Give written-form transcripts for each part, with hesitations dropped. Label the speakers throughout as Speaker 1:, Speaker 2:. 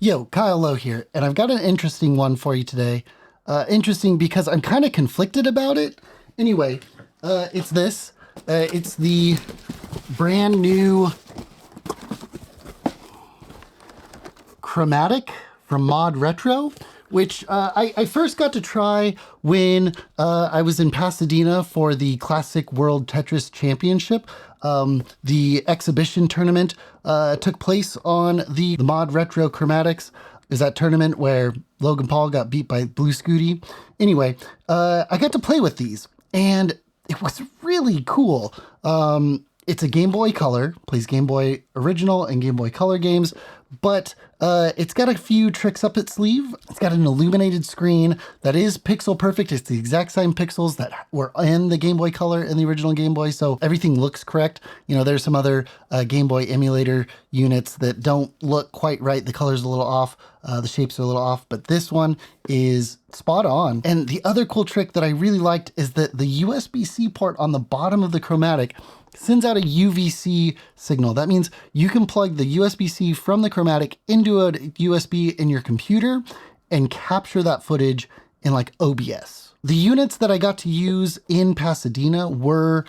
Speaker 1: Yo, Kyle Lowe here, and I've got an interesting one for you today. Interesting because I'm kind of conflicted about it. Anyway, it's this. It's the brand new Chromatic from ModRetro, which I first got to try when I was in Pasadena for the Classic World Tetris Championship. The exhibition tournament took place on the ModRetro Chromatics. Is that tournament where Logan Paul got beat by Blue Scooty? Anyway, I got to play with these, and it was really cool. It's a Game Boy Color, plays Game Boy Original and Game Boy Color games, but it's got a few tricks up its sleeve. It's got an illuminated screen that is pixel perfect. It's the exact same pixels that were in the Game Boy Color and the original Game Boy, so everything looks correct. You know, there's some other Game Boy emulator units that don't look quite right. The color's a little off, the shapes are a little off, but this one is spot on. And the other cool trick that I really liked is that the USB-C port on the bottom of the Chromatic sends out a UVC signal. That means you can plug the USB-C from the Chromatic into a USB in your computer and capture that footage in like OBS. The units that I got to use in Pasadena were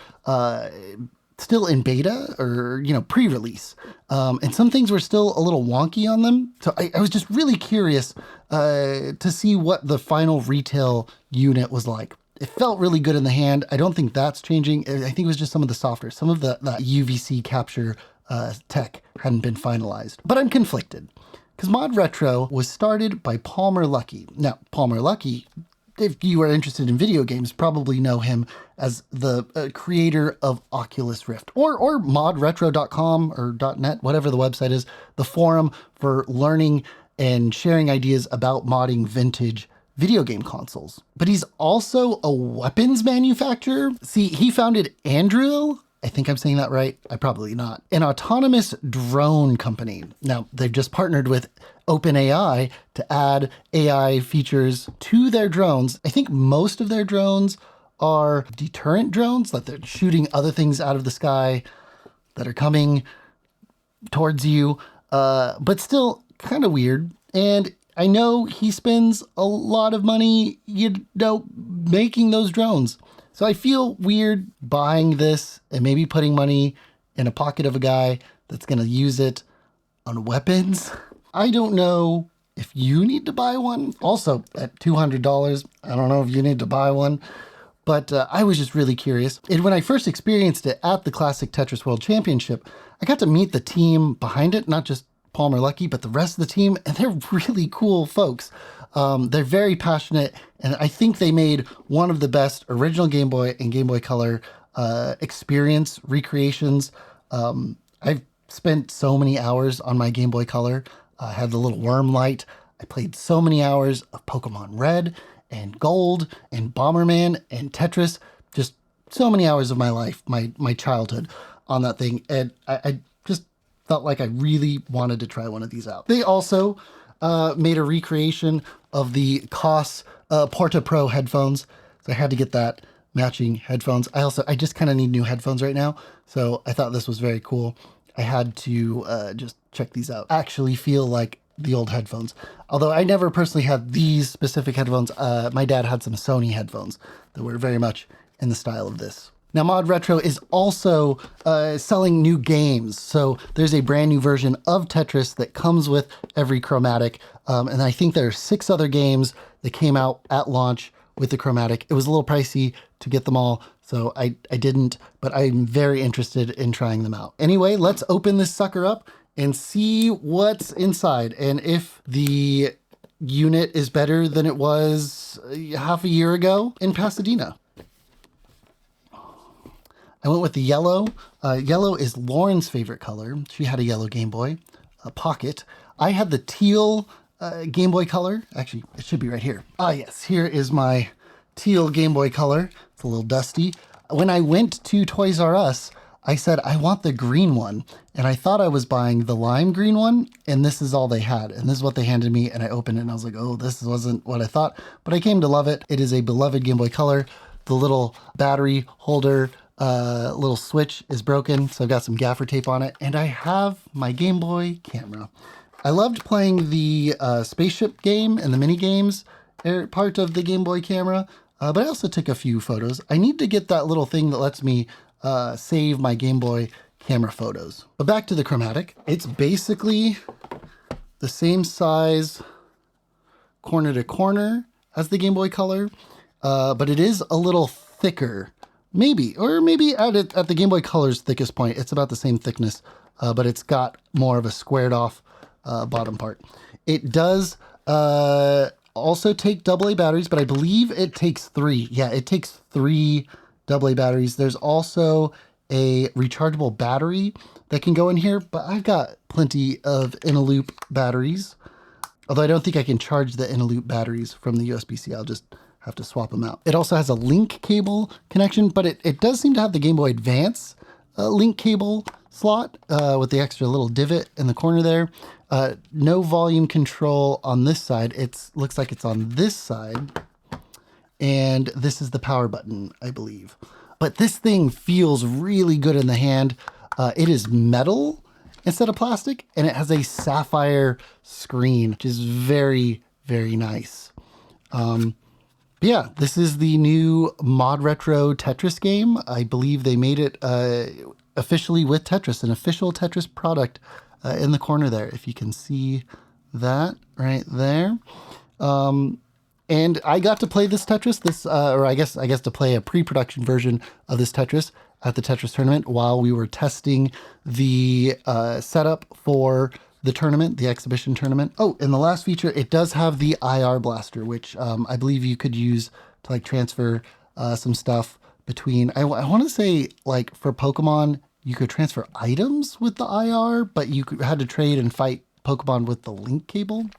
Speaker 1: still in beta or, pre-release. And some things were still a little wonky on them. So I was just really curious to see what the final retail unit was like. It felt really good in the hand. I don't think that's changing. I think it was just some of the software. Some of the UVC capture tech hadn't been finalized. But I'm conflicted because ModRetro was started by Palmer Luckey. Now, Palmer Luckey, if you are interested in video games, probably know him as the creator of Oculus Rift or modretro.com or .net, whatever the website is, the forum for learning and sharing ideas about modding vintage video game consoles. But he's also a weapons manufacturer. See, he founded Anduril, I think I'm saying that right, I probably not, an autonomous drone company. Now, they've just partnered with OpenAI to add AI features to their drones. I think most of their drones are deterrent drones, that they're shooting other things out of the sky that are coming towards you, but still kind of weird. And I know he spends a lot of money, making those drones. So I feel weird buying this and maybe putting money in a pocket of a guy that's going to use it on weapons. I don't know if you need to buy one. Also, at $200, I don't know if you need to buy one. But I was just really curious. And when I first experienced it at the Classic Tetris World Championship, I got to meet the team behind it, not just Palmer Luckey, but the rest of the team, and they're really cool folks. They're very passionate, and I think they made one of the best original Game Boy and Game Boy Color experience recreations. I've spent so many hours on my Game Boy Color. I had the little worm light. I played so many hours of Pokemon Red and Gold and Bomberman and Tetris. Just so many hours of my life, my childhood on that thing, and I just felt like I really wanted to try one of these out. They also made a recreation of the Koss Porta Pro headphones. So I had to get that matching headphones. I just kind of need new headphones right now. So I thought this was very cool. I had to just check these out. Actually feel like the old headphones. Although I never personally had these specific headphones. My dad had some Sony headphones that were very much in the style of this. Now, ModRetro is also selling new games. So there's a brand new version of Tetris that comes with every Chromatic. And I think there are 6 other games that came out at launch with the Chromatic. It was a little pricey to get them all, so I didn't, but I'm very interested in trying them out. Anyway, let's open this sucker up and see what's inside. And if the unit is better than it was half a year ago in Pasadena. I went with the yellow. Yellow is Lauren's favorite color. She had a yellow Game Boy Pocket. I had the teal Game Boy Color. Actually, it should be right here. Ah, yes, here is my teal Game Boy Color. It's a little dusty. When I went to Toys R Us, I said, I want the green one. And I thought I was buying the lime green one, and this is all they had. And this is what they handed me, and I opened it, and I was like, oh, this wasn't what I thought. But I came to love it. It is a beloved Game Boy Color. The little battery holder little switch is broken, so I've got some gaffer tape on it, and I have my Game Boy camera. I loved playing the spaceship game and the mini games part of the Game Boy camera, but I also took a few photos. I need to get that little thing that lets me save my Game Boy camera photos. But back to the Chromatic. It's basically the same size corner to corner as the Game Boy Color, but it is a little thicker. Maybe at the Game Boy Color's thickest point, it's about the same thickness, but it's got more of a squared off bottom part. It does also take AA batteries, but I believe it takes 3. Yeah, it takes 3 AA batteries. There's also a rechargeable battery that can go in here, but I've got plenty of in-a-loop batteries. Although I don't think I can charge the in-a-loop batteries from the USB-C. I'll just have to swap them out. It also has a link cable connection, but it does seem to have the Game Boy Advance link cable slot with the extra little divot in the corner there. No volume control on this side. It looks like it's on this side. And this is the power button, I believe. But this thing feels really good in the hand. It is metal instead of plastic, and it has a sapphire screen, which is very, very nice. Yeah, this is the new ModRetro Tetris game. I believe they made it officially with Tetris, an official Tetris product in the corner there, if you can see that right there. And I got to play this Tetris, or I guess to play a pre-production version of this Tetris at the Tetris tournament while we were testing the setup for the tournament, the exhibition tournament. Oh, and the last feature, it does have the IR blaster, which I believe you could use to like transfer some stuff between. I want to say like for Pokemon, you could transfer items with the IR, but you had to trade and fight Pokemon with the link cable.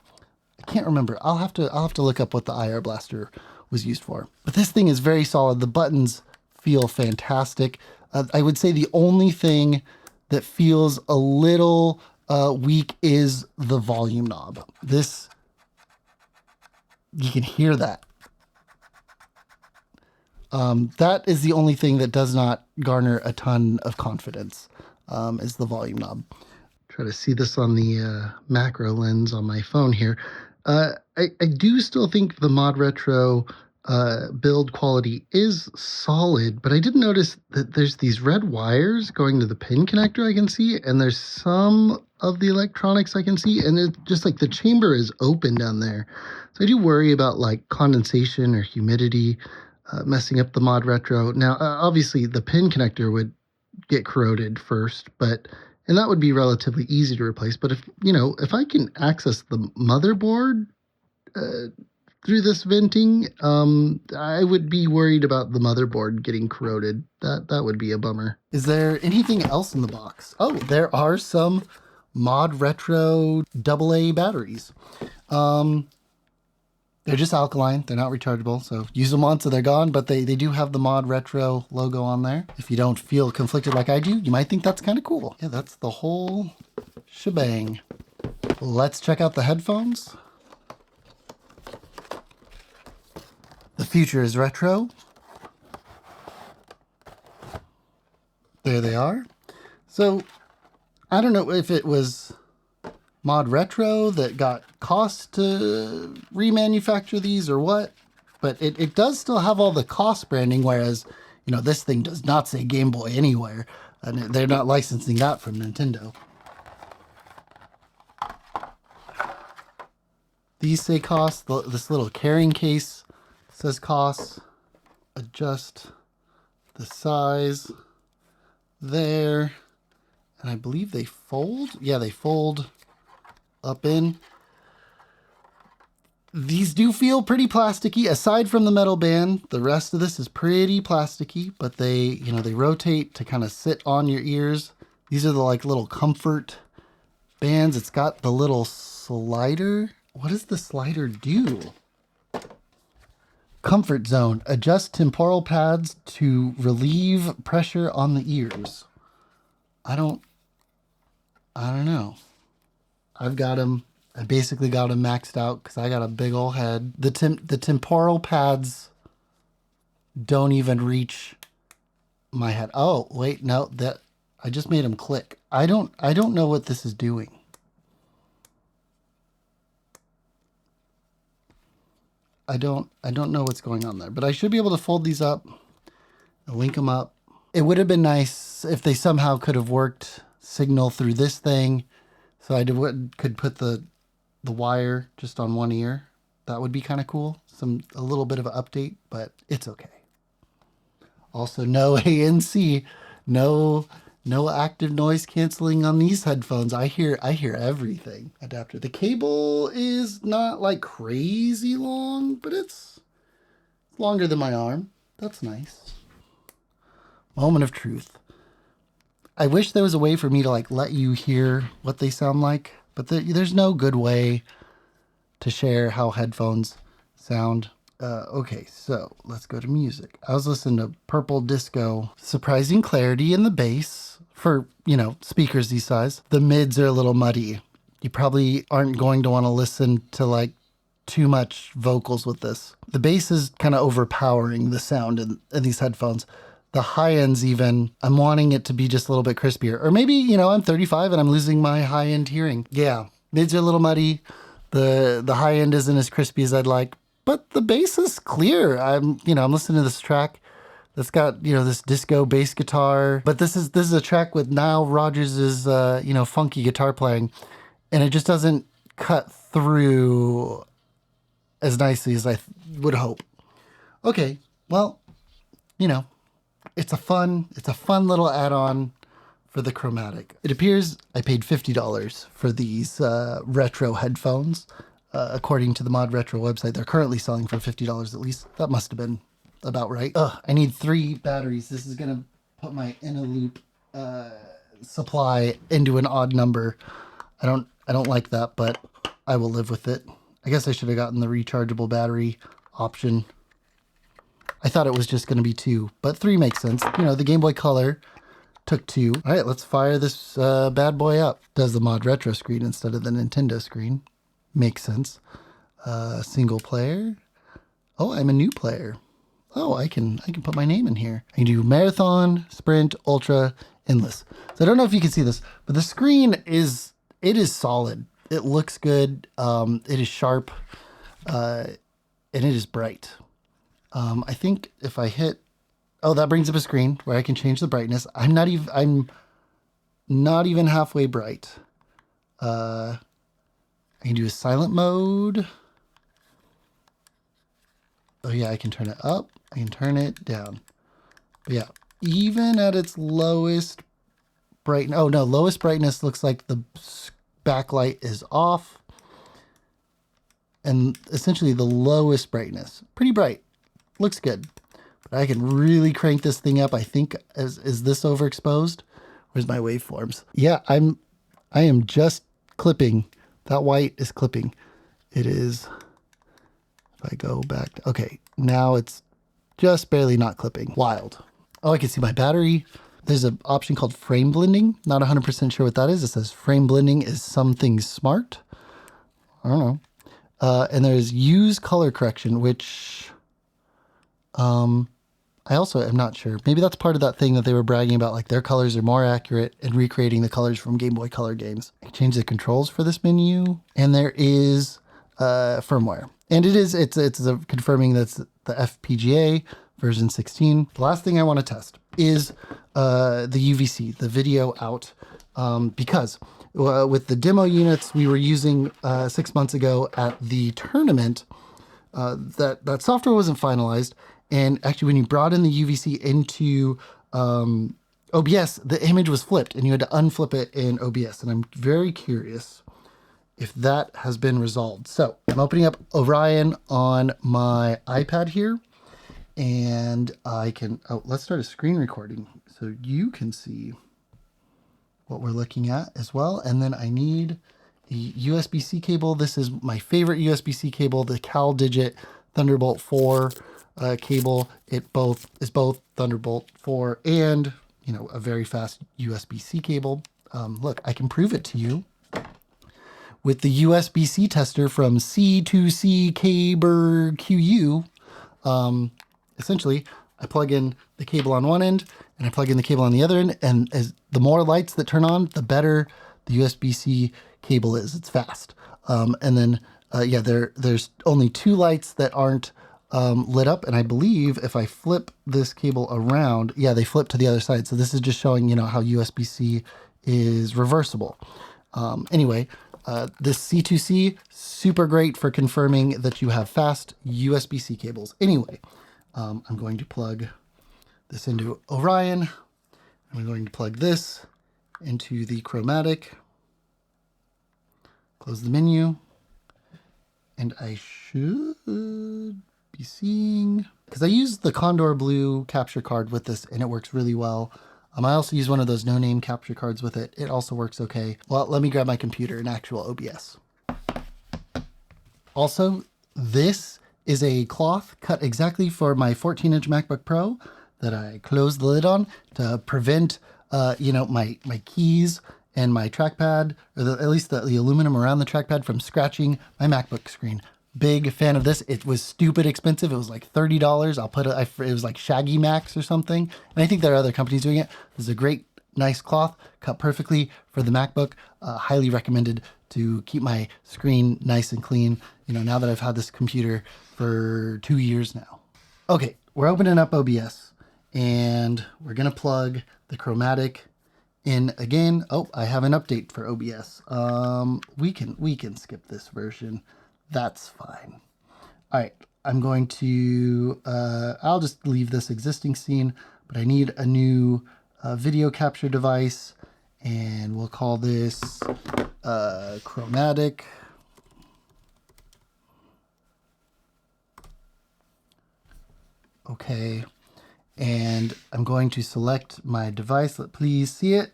Speaker 1: I can't remember. I'll have to look up what the IR blaster was used for. But this thing is very solid. The buttons feel fantastic. I would say the only thing that feels a little weak is the volume knob. This, you can hear that. That is the only thing that does not garner a ton of confidence, is the volume knob. Try to see this on the macro lens on my phone here. I do still think the ModRetro build quality is solid, but I did notice that there's these red wires going to the pin connector I can see, and there's some of the electronics I can see, and it's just like the chamber is open down there. So I do worry about like condensation or humidity messing up the ModRetro. Now, obviously the pin connector would get corroded first, and that would be relatively easy to replace. But if I can access the motherboard through this venting, I would be worried about the motherboard getting corroded. That would be a bummer. Is there anything else in the box? Oh, there are some ModRetro AA batteries. They're just alkaline. They're not rechargeable, so use them once and they're gone, but they do have the ModRetro logo on there. If you don't feel conflicted like I do, you might think that's kind of cool. Yeah, that's the whole shebang. Let's check out the headphones. The future is retro. There they are. So, I don't know if it was ModRetro that got Koss to remanufacture these or what, but it does still have all the Koss branding, whereas, this thing does not say Game Boy anywhere, and they're not licensing that from Nintendo. These say Koss. This little carrying case says Koss. Adjust the size there, and I believe they fold. Yeah, they fold up in. These do feel pretty plasticky. Aside from the metal band, the rest of this is pretty plasticky, but they rotate to kind of sit on your ears. These are the like little comfort bands. It's got the little slider. What does the slider do? Comfort zone. Adjust temporal pads to relieve pressure on the ears. I don't know. I've got them. I basically got them maxed out because I got a big old head. The temporal pads don't even reach my head. Oh, wait, no, I just made them click. I don't know what this is doing. I don't know what's going on there, but I should be able to fold these up and link them up. It would have been nice if they somehow could have worked signal through this thing, so I could put the wire just on one ear. That would be kind of cool. A little bit of an update, but it's okay. Also, no ANC, no active noise canceling on these headphones. I hear everything. Adapter. The cable is not like crazy long, but it's longer than my arm. That's nice. Moment of truth. I wish there was a way for me to like let you hear what they sound like, but there's no good way to share how headphones sound. Okay, so let's go to music. I was listening to Purple Disco. Surprising clarity in the bass for, speakers these size. The mids are a little muddy. You probably aren't going to want to listen to like too much vocals with this. The bass is kind of overpowering the sound in these headphones. The high ends even, I'm wanting it to be just a little bit crispier. Or maybe, I'm 35 and I'm losing my high end hearing. Yeah, mids are a little muddy. The high end isn't as crispy as I'd like, but the bass is clear. I'm listening to this track that's got, this disco bass guitar, but this is a track with Nile Rodgers' funky guitar playing, and it just doesn't cut through as nicely as I would hope. Okay, well, it's a fun little add-on for the Chromatic. It appears I paid $50 for these retro headphones. According to the ModRetro website, they're currently selling for $50 at least. That must have been about right. I need 3 batteries. This is gonna put my in-a-loop supply into an odd number. I don't like that, but I will live with it. I guess I should have gotten the rechargeable battery option. I thought it was just going to be 2, but 3 makes sense. The Game Boy Color took 2. All right, let's fire this bad boy up. Does the ModRetro screen instead of the Nintendo screen. Makes sense. Single player. Oh, I'm a new player. Oh, I can put my name in here. I can do marathon, sprint, ultra, endless. So I don't know if you can see this, but the screen is solid. It looks good. It is sharp, and it is bright. I think if I hit, that brings up a screen where I can change the brightness. I'm not even halfway bright. I can do a silent mode. Oh yeah, I can turn it up. I can turn it down. But yeah, even at its lowest lowest brightness looks like the backlight is off. And essentially the lowest brightness, pretty bright. Looks good, but I can really crank this thing up. I think is this overexposed? Where's my waveforms? Yeah, I am just clipping. That white is clipping. It is. If I go back, okay, now it's just barely not clipping. Wild. Oh, I can see my battery. There's an option called frame blending. Not 100% sure what that is. It says frame blending is something smart. I don't know. And there's use color correction, which I also am not sure. Maybe that's part of that thing that they were bragging about, like their colors are more accurate and recreating the colors from Game Boy Color games. I can change the controls for this menu, and there is firmware. And it's confirming that's the FPGA version 16. The last thing I want to test is the UVC, the video out, because with the demo units we were using 6 months ago at the tournament, that software wasn't finalized. And actually, when you brought in the UVC into OBS, the image was flipped and you had to unflip it in OBS. And I'm very curious if that has been resolved. So I'm opening up Orion on my iPad here, and I can, let's start a screen recording so you can see what we're looking at as well. And then I need a USB-C cable. This is my favorite USB-C cable, the CalDigit Thunderbolt 4 cable. It is both Thunderbolt 4 and, a very fast USB-C cable. Look, I can prove it to you with the USB-C tester from C2C Caber QU. Essentially, I plug in the cable on one end and I plug in the cable on the other end, and as the more lights that turn on, the better the USB-C cable is. It's fast. And then Yeah, there's only 2 lights that aren't lit up, and I believe if I flip this cable around, yeah, they flip to the other side. So this is just showing, how USB-C is reversible. Anyway, this C2C, super great for confirming that you have fast USB-C cables. Anyway, I'm going to plug this into Orion. I'm going to plug this into the Chromatic. Close the menu. And I should be seeing, because I used the Condor Blue capture card with this and it works really well. I also use one of those no-name capture cards with it. It also works okay. Well, let me grab my computer and actual OBS. Also, this is a cloth cut exactly for my 14-inch MacBook Pro that I closed the lid on to prevent, my keys and my trackpad, or at least the aluminum around the trackpad, from scratching my MacBook screen. Big fan of this. It was stupid expensive. It was like $30. It was like Shaggy Max or something. And I think there are other companies doing it. This is a great, nice cloth, cut perfectly for the MacBook. Highly recommended to keep my screen nice and clean, now that I've had this computer for 2 years now. Okay, we're opening up OBS and we're gonna plug the Chromatic in again. Oh, I have an update for OBS. We can skip this version. That's fine. All right, I'm going to, I'll just leave this existing scene, but I need a new video capture device, and we'll call this Chromatic. Okay, and I'm going to select my device. Please see it.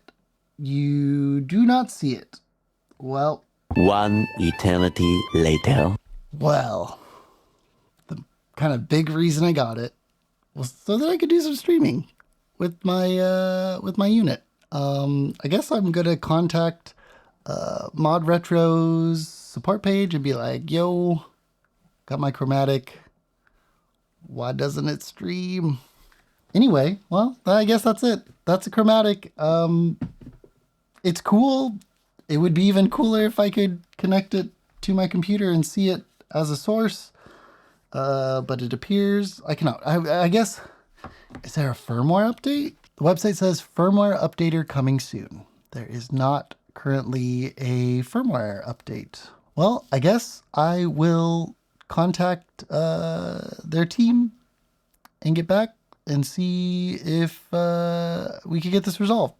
Speaker 1: You do not see it. Well,
Speaker 2: one eternity later.
Speaker 1: Well, the kind of big reason I got it was so that I could do some streaming with my unit. I guess I'm gonna contact ModRetro's support page and be like, "Yo, got my Chromatic. Why doesn't it stream?" Anyway, well, I guess that's it. That's a Chromatic. It's cool. It would be even cooler if I could connect it to my computer and see it as a source. But it appears I cannot. I guess, is there a firmware update? The website says firmware updater coming soon. There is not currently a firmware update. Well, I guess I will contact their team and get back and see if we can get this resolved.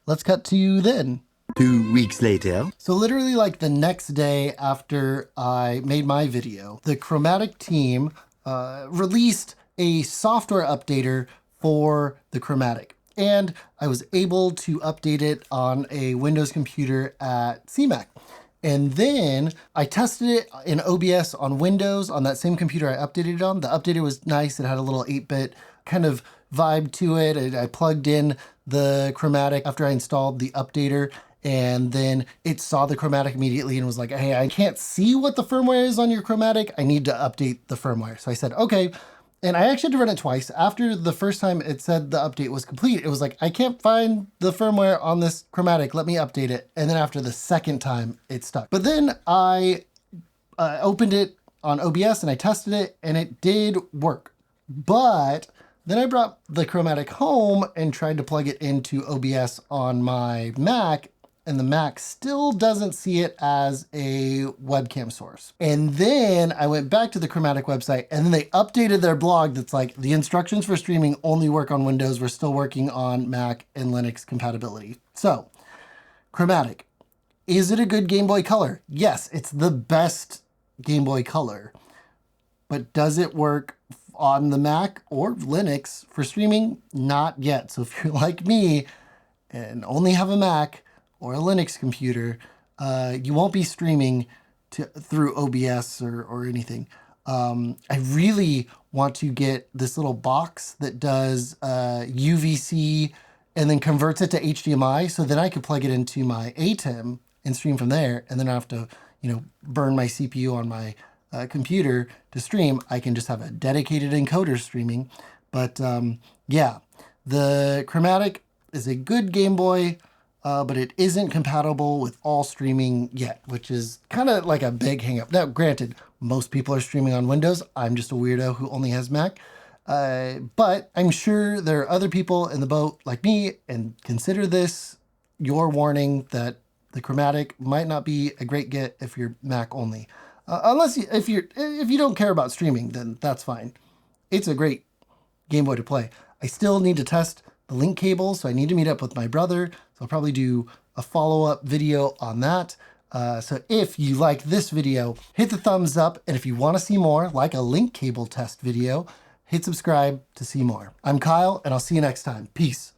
Speaker 1: Let's cut to you then.
Speaker 2: 2 weeks later.
Speaker 1: So literally like the next day after I made my video, the Chromatic team released a software updater for the Chromatic. And I was able to update it on a Windows computer at CMAC. And then I tested it in OBS on Windows on that same computer I updated it on. The updater was nice. It had a little 8-bit kind of vibe to it. I plugged in the Chromatic after I installed the updater, and then it saw the Chromatic immediately and was like, "Hey, I can't see what the firmware is on your Chromatic. I need to update the firmware." So I said, okay. And I actually had to run it twice. After the first time it said the update was complete, it was like, "I can't find the firmware on this Chromatic. Let me update it." And then after the second time, it stuck. But then I opened it on OBS and I tested it and it did work. But then I brought the Chromatic home and tried to plug it into OBS on my Mac, and the Mac still doesn't see it as a webcam source. And then I went back to the Chromatic website and then they updated their blog that's like, the instructions for streaming only work on Windows. We're still working on Mac and Linux compatibility. So, Chromatic, is it a good Game Boy Color? Yes, it's the best Game Boy Color. But does it work on the Mac or Linux for streaming? Not yet. So if you're like me and only have a Mac or a Linux computer, you won't be streaming through OBS or anything. I really want to get this little box that does UVC and then converts it to HDMI, so then I could plug it into my ATEM and stream from there, and then I have to, burn my CPU on my computer to stream. I can just have a dedicated encoder streaming. But yeah, the Chromatic is a good Game Boy. but it isn't compatible with all streaming yet, which is kind of like a big hang up. Now, granted, most people are streaming on Windows. I'm just a weirdo who only has Mac. But I'm sure there are other people in the boat like me, and consider this your warning that the Chromatic might not be a great get if you're Mac only. If you don't care about streaming, then that's fine. It's a great Game Boy to play. I still need to test the link cable, so I need to meet up with my brother. So I'll probably do a follow-up video on that. So if you like this video, hit the thumbs up. And if you want to see more, like a link cable test video, hit subscribe to see more. I'm Kyle, and I'll see you next time. Peace.